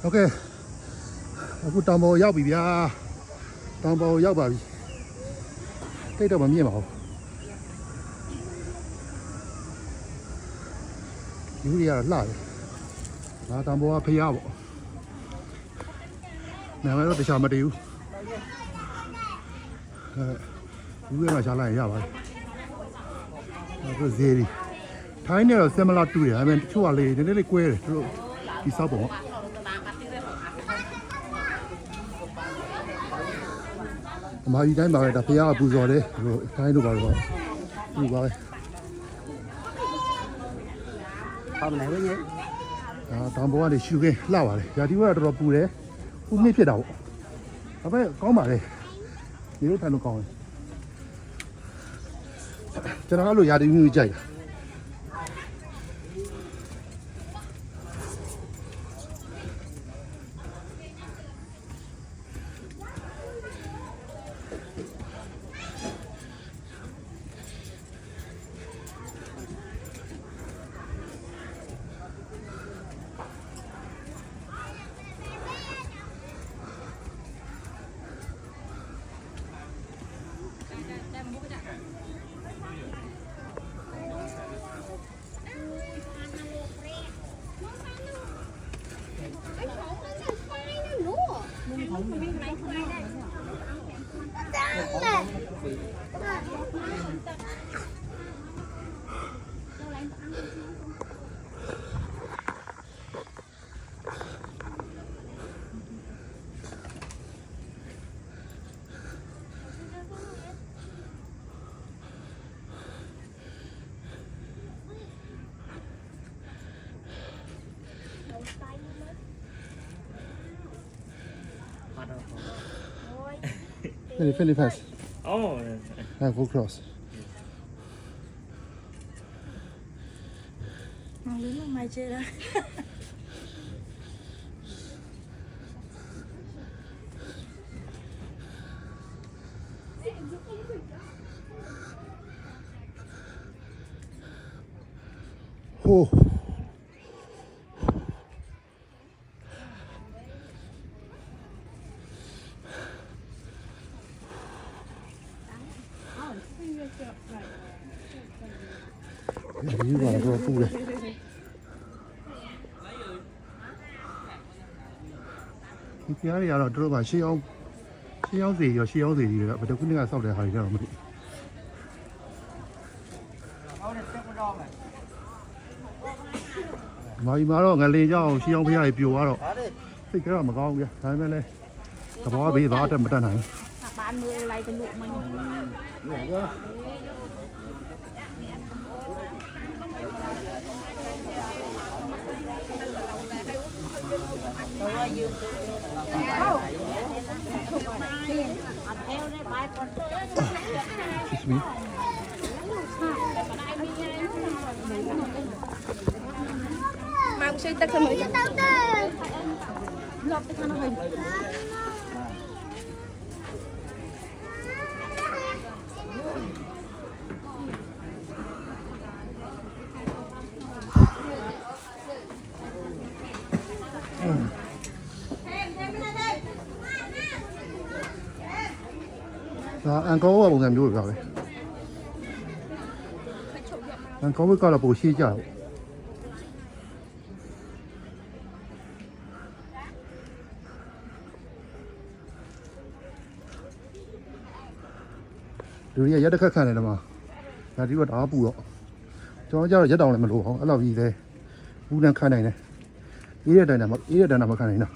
Ok, aku tambah yau bì bia, tambah yau bà bì, đây đâu mà miếng màu, những gì là lại, là tambah apa yau, nè mấy nó bị sao mà điêu, những cái mà sao lại yau vậy, cái gì đi, thái này là xem là tuổi, anh em chua lì, nên lấy quê rồi, đi sao bộ. Mà điတိုင်းmà đặt phía bù giò đấy, rồi cái nó vào bù vào. Hôm nay với nhé. Tao bảo anh siêu cái lao vào đây, giờ đi vào đó bù đấy, bù mấy phía đầu. Tao phải có mà đây, nếu thay nó còn. Cho nó lùi ra đi như vậy. Very fast. Oh. Go cross. Mang lưới mà mày chơi đó. Oh. Đi vào rồi phu đây. Cái kia này là tôi bảo siêu gì rồi siêu gì thì phải đâu cũng nghe sau này hỏi cho mình. Mà đó ngày lên cho siêu bây giờ biểu quá rồi. Thì cái đó mà con kìa, thấy mấy này. Cái bó bị bó trên mặt trên này. Bạn mưa lại cái nụ mình. Excuse me. Mang suy tất cả mọi người. Lọt tất cả nó hình. Anh có bộ ngành vui rồi. Anh có cái coi là bộ xí chợ. Điều này rất là khác này mà. Là đi vào đó bù đó. Cho nó rất đồng này mà lỗ không? Là vì thế. Bù đang khai này này. Ý là đây là mà khai này nào.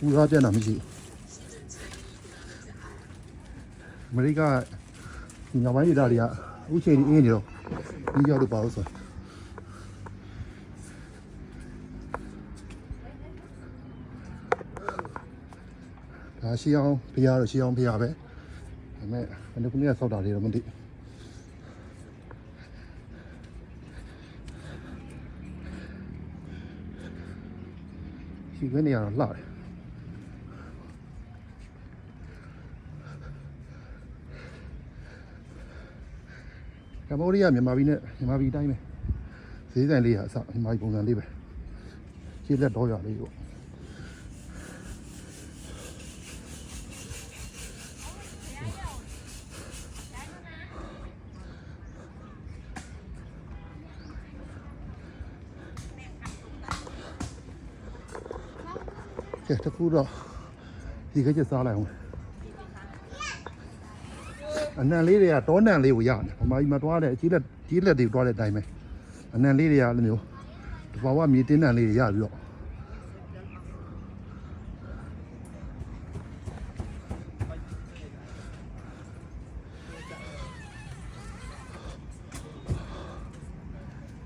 Bù ra trên làm gì? Mấy cái nhà máy đi ra đi ạ. Ủa chơi đi yên rồi. Đi giao được bao giờ? Siêu bây giờ bé. Mẹ, mình cũng nghe sau đó thì là mình đi. Chỉ cái này là lại. Cambodia မြန်မာပြည်နဲ့မြန်မာပြည်တိုင်းပဲ ဈေးဆိုင်လေးဟာအစဒီမှာပုံစံလေးပဲခြေလက်တော့ရလေးပေါ့ကဲတခုတော့ဒီကကြစားလိုက်အောင်အနံလေးတွေကတောနံလေးကိုရတယ်။ဗမာကြီးမှာတွားတယ်အကြီးလက်တွေတွားတဲ့အတိုင်းပဲအနံလေးတွေကလည်းမျိုးတဘာဝမြေတင်းနံလေးတွေရပြီးတော့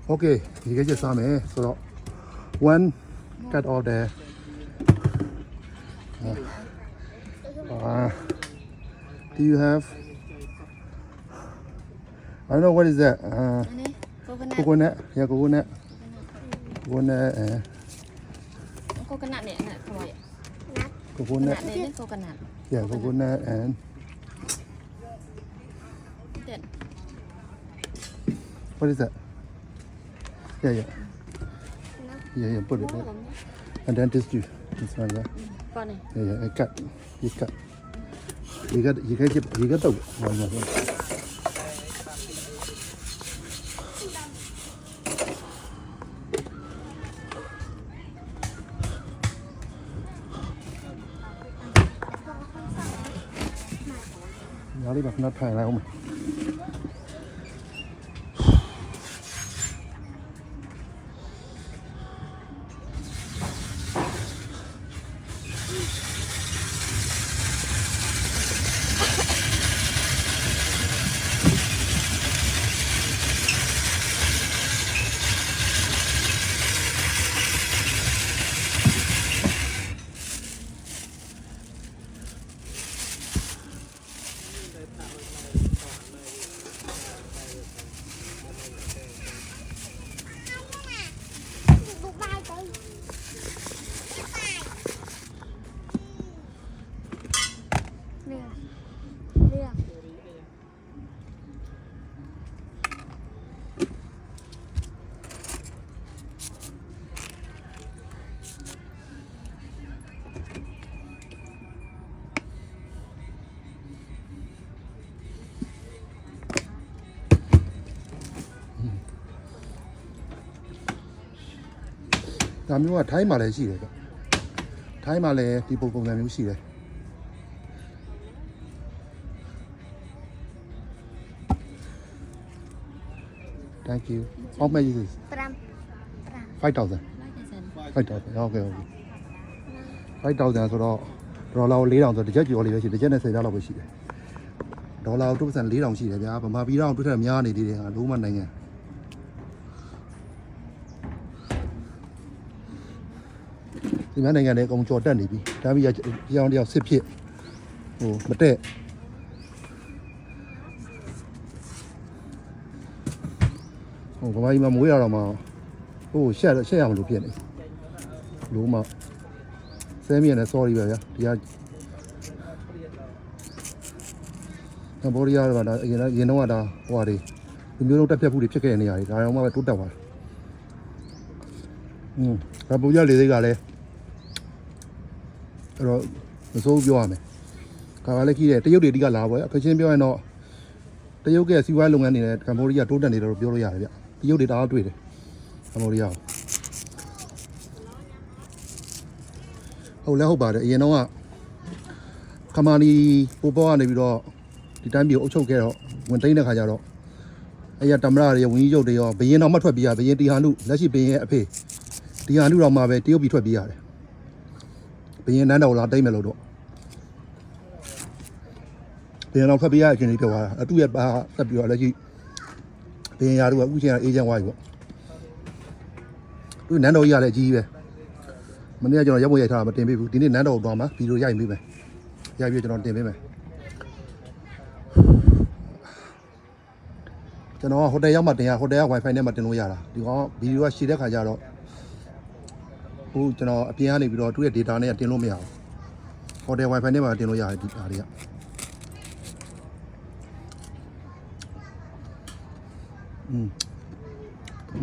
โอเคဒီကကြစားမယ်ဆိုတော့ one cut off there do you have I don't know what is that coconut yeah coconut coconut này nè thôi coconut này coconut yeah coconut and Tiền. what is that yeah put it there and then this juice this one yeah Con này yeah I cut you cut you got đâu nhà đi bạc nát thải lại không màyဒါမျိုးကထိုင်းမှာလည်းရှိတယ်ဗျထိုင်းမှာလည်းဒီပုံစံမျိုးရှိတယ် Thank you how much is this 5,000 5,000 okay 5,000ဆိုတော့ဒေါ်လာကို4,000ဆိုတစ်ချက်ကျော်လေးပဲရှိတစ်ချက်နဲ့10လောက်ပဲရှိတယ်ဒေါ်လာကို2% 4,000ရှိတယ်ဗျာဗမာပြည်တော့တွေ့ထက်များနေသေးတယ်ဟာလုံးဝနိုင်ငံဒီမှာနိုင်ငံတွေအကုန်ကြော်တက်နေပြီဒါပြီးကြောင်တယောက်စစ်ဖြစ်ဟိုမတက်ဟိုဗမာကြီးမှာမွေးရတော့မှဟိုရှက်ရမလို့ဖြစ်နေလုံးမဆဲမြင်နဲ့ sorry ပဲဗျာဒီကကမ္ဘောဒီးယားကဒါအရင်တော့ကဒါဟိုဟာတွေလူမျိုးလုံးတက်ပြတ်မှုတွေဖြစ်ခဲ့တဲ့နေရာတွေဒါတော့မှပဲတိုးတက်သွားတယ်ကမ္ဘောဒီးယားလေစိတ်ကလည်းအဲ့တော့မစိုးပြောရမယ်။ကာကလည်းကြီးတယ်တရုတ်တွေအဓိကလာပေါ့။ဖချင်းပြောရင်တော့တရုတ်ကစီးပွားရေးလုပ်ငန်းတွေနဲ့ကမ္ဘောဒီးယားတိုးတက်နေတယ်လို့ပြောလို့ရတယ်ဗျ။တရုတ်တွေတအားတွေ့တယ်ကမ္ဘောဒီးယားဟုတ်လဲဟုတ်ပါတယ်အရင်တော့ကခမာနီပိုပေါ်ကနေပြီးတော့ဒီတိုင်းပြည်ကိုအုပ်ချုပ်ခဲ့တော့ဝင်သိမ်းတဲ့ခါကျတော့အဲ့ရတမရတွေဝင်ကြီးရုပ်တွေရောဘရင်တော်မှထွက်ပြေးရဘရင်တီဟာနုလက်ရှိဘရင်ရဲ့အဖေတီဟာနုတော်မှာပဲတရုတ်ပြည်ထွက်ပြေးရတယ်ဘရင်နန်းတော်လာတိတ်မယ်လို့တော့ဘရင်တော်ဖက်ပြရအချင်းလေးပြောသွားတာအတူရဲ့ပါဆက်ပြီးတော့လက်ရှိဘရင်ရာတို့ကဥချင်းအေးချမ်းဝါးပြီပေါ့သူနန်းတော်ကြီးကလည်းအကြီးပဲမနေ့ကကျွန်တော်ရက်ွက်ရိုက်ထားတာမတင်ပေးဘူးဒီနေ့နန်းတော်ကိုသွားမှာဗီဒီယိုရိုက်ပေးမယ်ရိုက်ပြီးကျွန်တော်တင်ပေးမယ်ကျွန်တော်ဟိုတယ်ရောက်မှတင်ရဟိုတယ်က wifi နဲ့မှတင်လို့ရတာဒီကောင်ဗီဒီယိုကရှည်တဲ့ခါကျတော့ဟိုကျွန်တော်အပြင်ကနေပြီးတော့သူ့ရဲ့ data နဲ့တင်လို့မရဘူးဟိုတယ် wifi နဲ့မှတင်လို့ရတယ်ဒီအားတွေက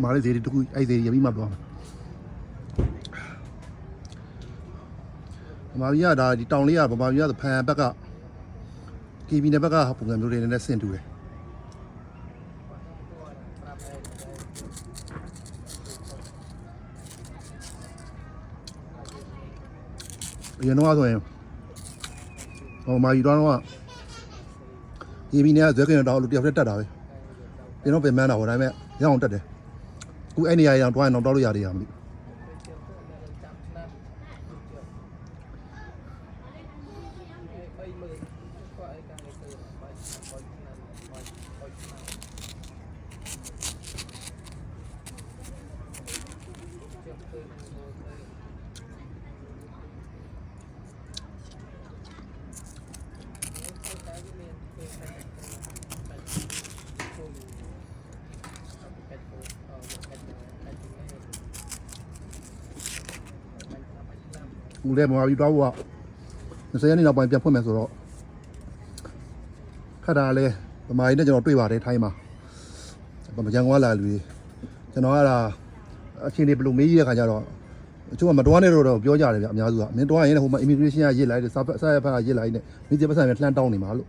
မာလေးဈေးတခုအဲ့ဈေးရပြီးမှသွားမှာဗမာပြည်ကဒါဒီတောင်လေးကဗမာပြည်ကဖန်ဘက်ကကေဘီနယ်ဘက်ကပုံစံမျိုးတွေနဲ့ဆင်တူတယ်ရန်တော့ဆိုရင်ဗမာပြည်တော့ကေဘီနယ်ကဇွဲကင်တောင်လူတယောက်တည်းတက်တာပဲကျွန်တော်ပြင်မှန်းတာဟိုတိုင်းမဲ့ရအောင်တက်တယ်ခုအဲ့နေရာရောင်တွားရင်တော့တောက်လို့ရတယ်ရမလို့ဦးလည်းမပါပြီးတော့က20ရက်နေ့နောက်ပိုင်းပြန်ဖွင့်မယ်ဆိုတော့ခက်တာလဲဗမာကြီးနဲ့ကျွန်တော်တွေ့ပါတယ်ထိုင်းမှာမကြံကွာလာလူကြီးကျွန်တော်ကအချင်းတွေဘယ်လိုမေးရတဲ့ခါကျတော့အချို့ကမတော်နဲ့တော့ပြောကြတယ်ဗျအများစုကမင်းတော်ရင်လည်းဟိုမှာ immigration ကရစ်လိုက်တယ်စာရဖက်ကရစ်လိုက်နဲ့မိကျပတ်ဆိုင်နဲ့လှမ်းတောင်းနေမှာလို့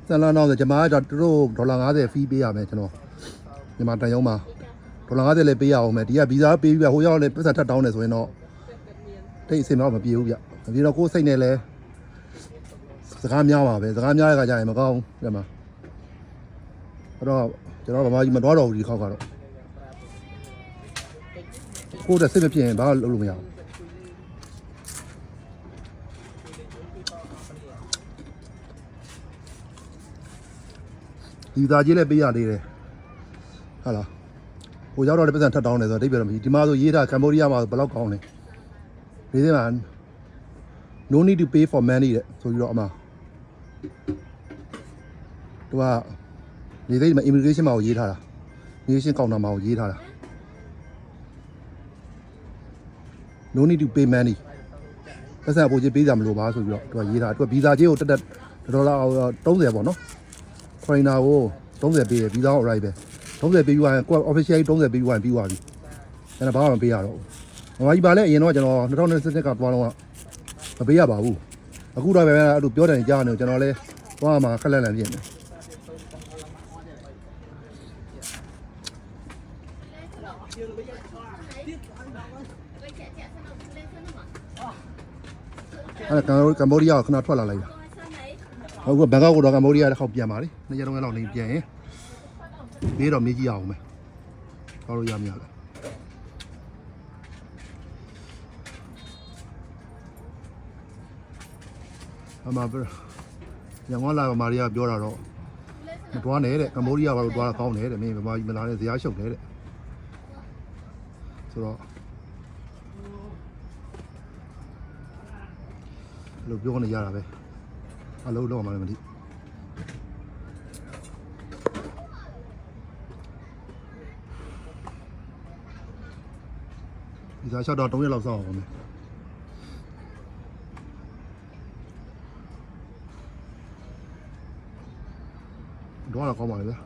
ဆန်လာတော့ဆိုကျွန်မကသူတို့ဒေါ်လာ50 fee ပေးရမယ်ကျွန်တော်မြန်မာတန်ရုံးမှာဒေါ်လာ50လည်းပေးရအောင်မယ်ဒီကဗီဇာပေးပြီးဟိုရောက်လည်းပတ်စံထပ်တောင်းနေဆိုရင်တော့တိတ်အစင်တော့မပြေဘူးဗျမပြေတော့ကိုယ်စိတ်နဲ့လဲစကားများပါပဲစကားများတဲ့ခါကျရင်မကောင်းဘူးဒီမှာအဲ့တော့ကျွန်တော်ဗမာကြီးမတော်တော့ဘူးဒီခေါက်ကတော့ကိုယ်တစိတ်မဖြစ်ရင်ဘာလုပ်လို့မရဘူးဒီသားကြီးလည်းပေးရသေးတယ်ဟာလားဟိုရောက်တော့လည်းပတ်စံထပ်တောင်းနေဆိုတော့တိတ်ပြတော့မရှိဒီမှာဆိုရေးတာကမ္ဘောဒီးယားမှာဘယ်လောက်ကောင်းလဲဒီထဲမှာ no need to pay for money တဲ့ဆိုပြီးတော့အမသူကနေသိမှာ immigration မှာကိုရေးထားတာ immigration counter မှာကိုရေးထားတာ no need to pay money ပတ်စံအပေါ်ကြီးပေးကြမလို့ပါဆိုပြီးတော့သူကရေးထားသူကဗီဇာကြီးကိုတက်ဒေါ်လာ30ပေါ့နော် foreigner ကို30ပေးတယ်ဗီဇာကို arrive ပဲ30ပေးယူရင်ကိုက official 30ပေးယူရင်ပြီးသွားပြီအဲ့ဒါဘာမှမပေးရတော့ဘူးဗမာကြီးပါလဲအရင်တော့ကျွန်တော်2020ကသွားတော့မပေးရပါဘူးအခုတော့ပဲအဲ့လိုပြောတယ်ကြားနေကျွန်တော်လဲသွားမှာခက်လက်လန်ဖြစ်နေအဲ့ကမ္ဘောဒီးယားခဏထွက်လာလိုက်တာဟုတ်ကဲ့ဘန်ကောက်ကတော့ကမ္ဘောဒီးယားတစ်ခေါက်ပြန်ပါလေ2ရက်3ရက်လောက်နေပြန်ရင်ဘေးတော့မေးကြည့်အောင်မယ်ဟောလို့ရမရလဲအမဘရန်ကုန်လာဗမာရီကပြောတာတော့မတွားနဲ့တဲ့ကမ္ဘောဒီးယားကတော့တွားကောင်းတယ်တဲ့မင်းဗမာကြီးမလာနဲ့ဇရားရှုပ်တယ်တဲ့ဆိုတော့လို့ပြောနေရတာပဲအလုပ်လုပ်မှလည်းမသိဒီစားလျှောက်တော့3ရက်လောက်စောင့်အောင်မယ်တော့ကောင်းပါလေဗျာ